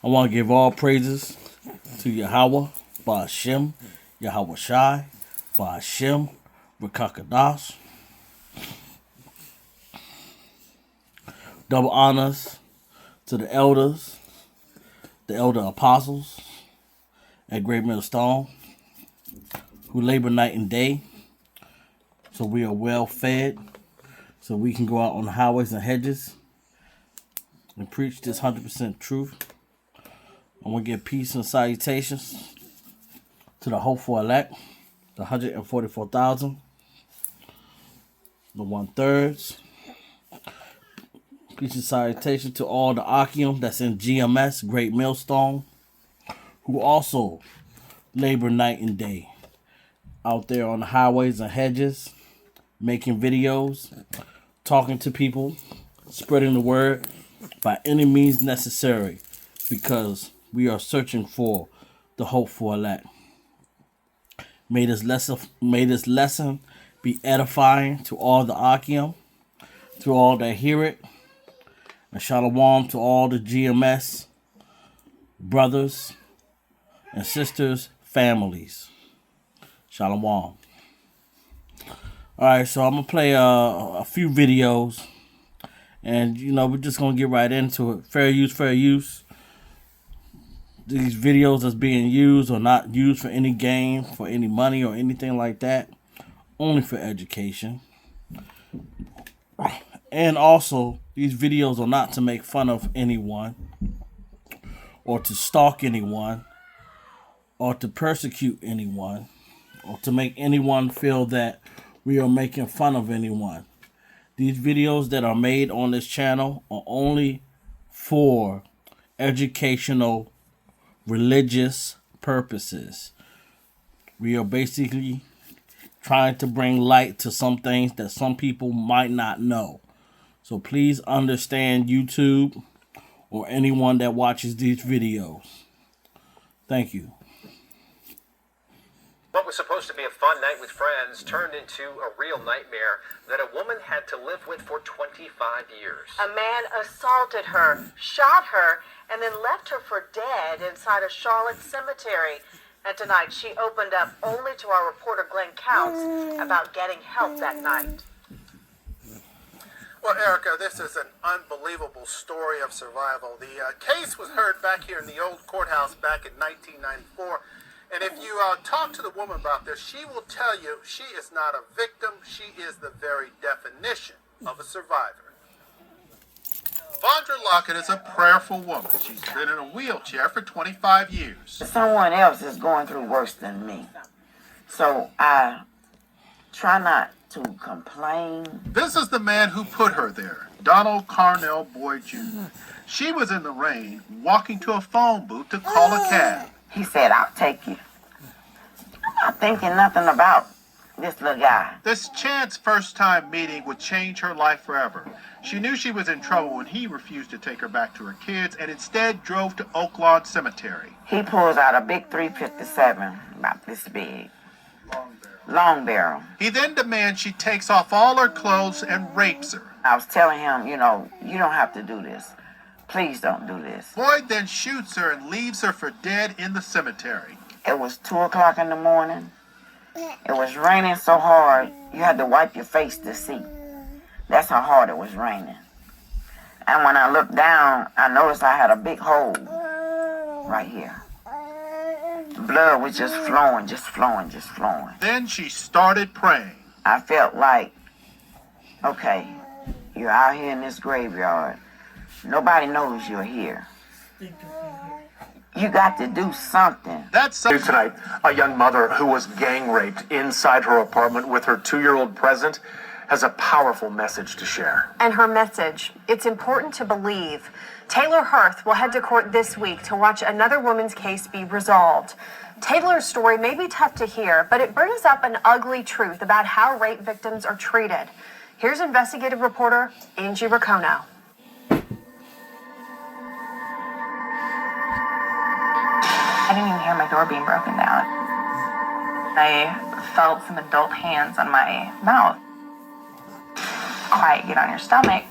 I want to give all praises to Yahweh, Ba'ashem, Yahweh Shai, Ba'ashem, Rakakadash. Double honors to the elders, the elder apostles at Great Millstone, who labor night and day, so we are well fed, so we can go out on the highways and hedges and preach this 100% truth. I want to give peace and salutations to the hopeful elect, the 144,000, the 1/3. Peace and salutation to all the Akim that's in GMS, Great Millstone, who also labor night and day out there on the highways and hedges, making videos, talking to people, spreading the word by any means necessary, because we are searching for the hopeful elect. May this lesson be edifying to all the Akim, to all that hear it. And shalom to all the GMS brothers and sisters, families. Shalom. All right, so I'm going to play a few videos. And, we're just going to get right into it. Fair use, fair use. These videos that's being used are not used for any gain, for any money or anything like that. Only for education. And also, these videos are not to make fun of anyone, or to stalk anyone, or to persecute anyone, or to make anyone feel that we are making fun of anyone. These videos that are made on this channel are only for educational, religious purposes. We are basically trying to bring light to some things that some people might not know. So please understand, YouTube or anyone that watches these videos. Thank you. What was supposed to be a fun night with friends turned into a real nightmare that a woman had to live with for 25 years. A man assaulted her, shot her, and then left her for dead inside a Charlotte cemetery. And tonight she opened up only to our reporter Glenn Counts about getting help that night. Well, Erica, this is an unbelievable story of survival. The case was heard back here in the old courthouse back in 1994. And if you talk to the woman about this, she will tell you she is not a victim. She is the very definition of a survivor. Vondra Lockett is a prayerful woman. She's been in a wheelchair for 25 years. Someone else is going through worse than me. So I try not to complain. This is the man who put her there, Donald Carnell Boyd Jr. She was in the rain, walking to a phone booth to call a cab. He said, I'll take you. I'm not thinking nothing about this little guy. This chance first-time meeting would change her life forever. She knew she was in trouble when he refused to take her back to her kids and instead drove to Oaklawn Cemetery. He pulls out a big 357, about this big. Long barrel. He then demands she takes off all her clothes and rapes her. I was telling him, you don't have to do this. Please don't do this. Boyd then shoots her and leaves her for dead in the cemetery. It was 2 o'clock in the morning. It was raining so hard, you had to wipe your face to see. That's how hard it was raining. And when I looked down, I noticed I had a big hole right here. Blood was just flowing, just flowing, just flowing. Then she started praying. I felt like, okay, you're out here in this graveyard. Nobody knows you're here. You got to do something. That's Tonight, a young mother who was gang raped inside her apartment with her 2-year-old present has a powerful message to share. And her message, it's important to believe. Taylor Hirth will head to court this week to watch another woman's case be resolved. Taylor's story may be tough to hear, but it brings up an ugly truth about how rape victims are treated. Here's investigative reporter Angie Racono. I didn't even hear my door being broken down. I felt some adult hands on my mouth. Quiet, get on your stomach.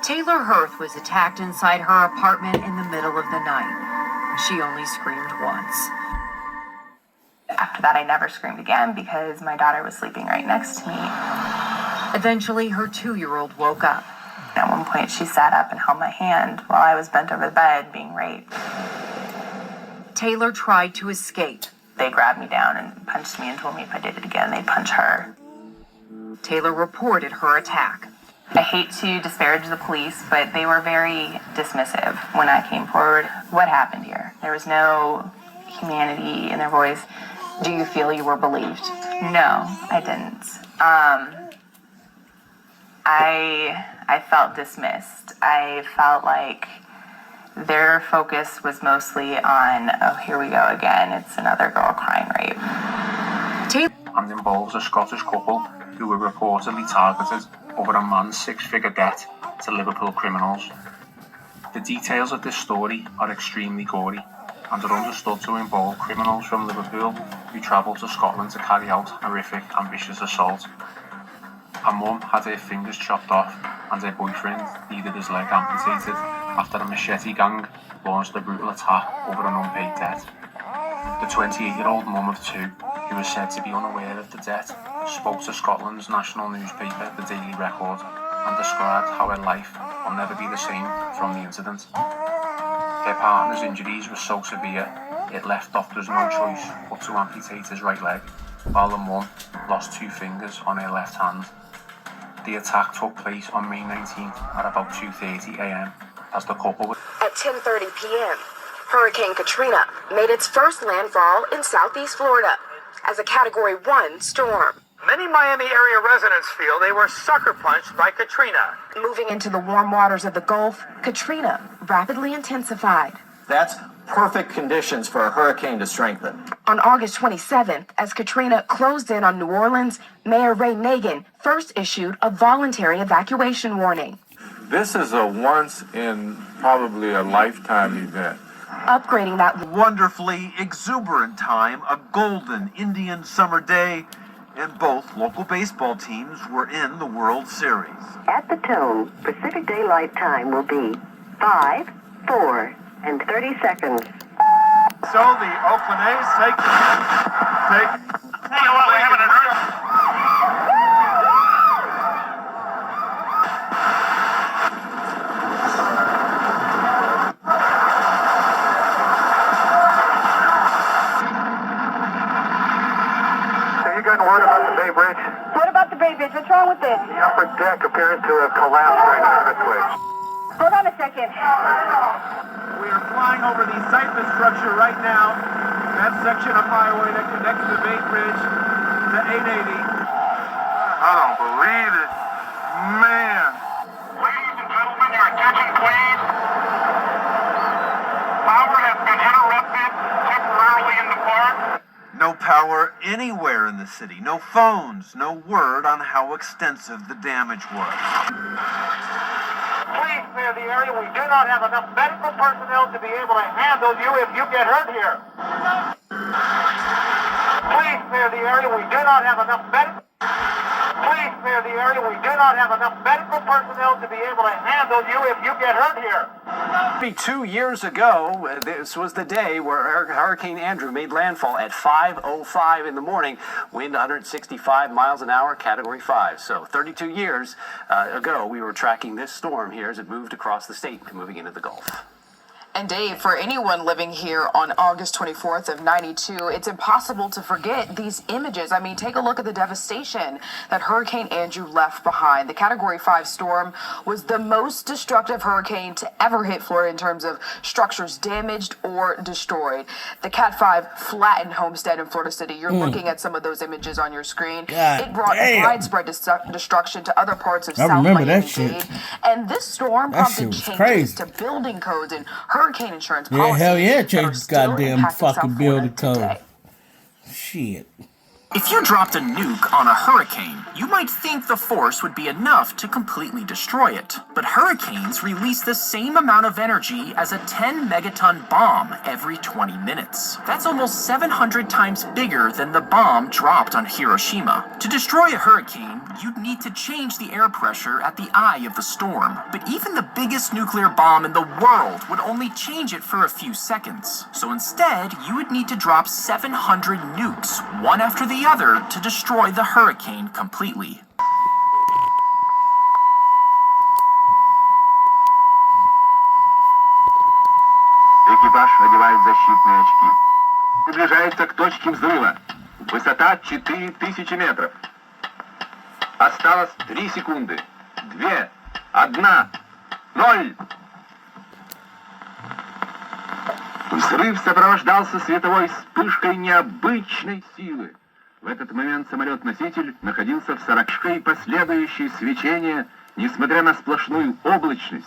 Taylor Hirth was attacked inside her apartment in the middle of the night. She only screamed once. After that, I never screamed again because my daughter was sleeping right next to me. Eventually, her 2-year-old woke up. At one point, she sat up and held my hand while I was bent over the bed being raped. Taylor tried to escape. They grabbed me down and punched me and told me if I did it again, they'd punch her. Taylor reported her attack. I hate to disparage the police, but they were very dismissive when I came forward. What happened here? There was no humanity in their voice. Do you feel you were believed? No, I didn't. I felt dismissed. I felt like their focus was mostly on, oh, here we go again, it's another girl crying rape. And involves a Scottish couple who were reportedly targeted over a man's 6-figure debt to Liverpool criminals. The details of this story are extremely gory and are understood to involve criminals from Liverpool who travelled to Scotland to carry out horrific and vicious assault. Her mum had her fingers chopped off and her boyfriend needed his leg amputated after a machete gang launched a brutal attack over an unpaid debt. The 28-year-old mum of 2, who is said to be unaware of the debt, spoke to Scotland's national newspaper, The Daily Record, and described how her life will never be the same from the incident. Her partner's injuries were so severe, it left doctors no choice but to amputate his right leg, while the mum lost 2 fingers on her left hand. The attack took place on May 19th at about 2:30 a.m. as the couple was... At 10:30 p.m., Hurricane Katrina made its first landfall in southeast Florida as a Category 1 storm. Many Miami area residents feel they were sucker punched by Katrina. Moving into the warm waters of the Gulf, Katrina rapidly intensified. That's perfect conditions for a hurricane to strengthen. On August 27th, as Katrina closed in on New Orleans, Mayor Ray Nagin first issued a voluntary evacuation warning. This is a once in probably a lifetime event. Upgrading that wonderfully exuberant time, a golden Indian summer day, and both local baseball teams were in the World Series. At the tone, Pacific Daylight Time will be 5, 4, and 30 seconds. So the Oakland A's take. Hey, what, we're having an Word about the Bay Bridge? What about the Bay Bridge? What's wrong with it? The upper deck appears to have collapsed during the earthquake. Hold on a second. We are flying over the Cypress structure right now. That section of highway that connects the Bay Bridge to 880. I don't believe it. Man. Ladies and gentlemen, your attention please. Power has been interrupted temporarily in the park. No power anywhere in the city. No phones. No word on how extensive the damage was. Please clear the area. We do not have enough medical personnel to be able to handle you if you get hurt here. Please clear the area. We do not have enough medical. Please clear the area. We do not have enough medical personnel to be able to handle you if you get hurt here. 2 years ago, this was the day where Hurricane Andrew made landfall at 5:05 in the morning, wind 165 miles an hour, Category 5. So 32 years ago, we were tracking this storm here as it moved across the state, moving into the Gulf. And Dave, for anyone living here on August 24th of 92, it's impossible to forget these images. I mean, take a look at the devastation that Hurricane Andrew left behind. The Category 5 storm was the most destructive hurricane to ever hit Florida in terms of structures damaged or destroyed. The Cat 5 flattened Homestead in Florida City. You're looking at some of those images on your screen. It brought widespread destruction to other parts of South Miami-Dade. And this storm prompted changes to building codes and hurricane insurance policies. Yeah, hell yeah, change this goddamn fucking building code. Shit. If you dropped a nuke on a hurricane, you might think the force would be enough to completely destroy it. But hurricanes release the same amount of energy as a 10 megaton bomb every 20 minutes. That's almost 700 times bigger than the bomb dropped on Hiroshima. To destroy a hurricane, you'd need to change the air pressure at the eye of the storm. But even the biggest nuclear bomb in the world would only change it for a few seconds. So instead, you would need to drop 700 nukes, one after the other, to destroy the hurricane completely. Экипаж надевает защитные очки. Приближается к точке взрыва. Высота 4000 метров. Осталось 3 секунды. 2, 1, 0. Взрыв сопровождался световой вспышкой необычной силы. В этот момент самолет-носитель находился в 40 и последующие свечения, несмотря на сплошную облачность,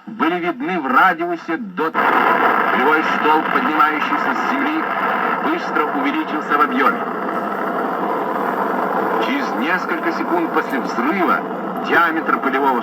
были видны в радиусе до... Полевой столб, поднимающийся с земли, быстро увеличился в объеме. Через несколько секунд после взрыва диаметр полевого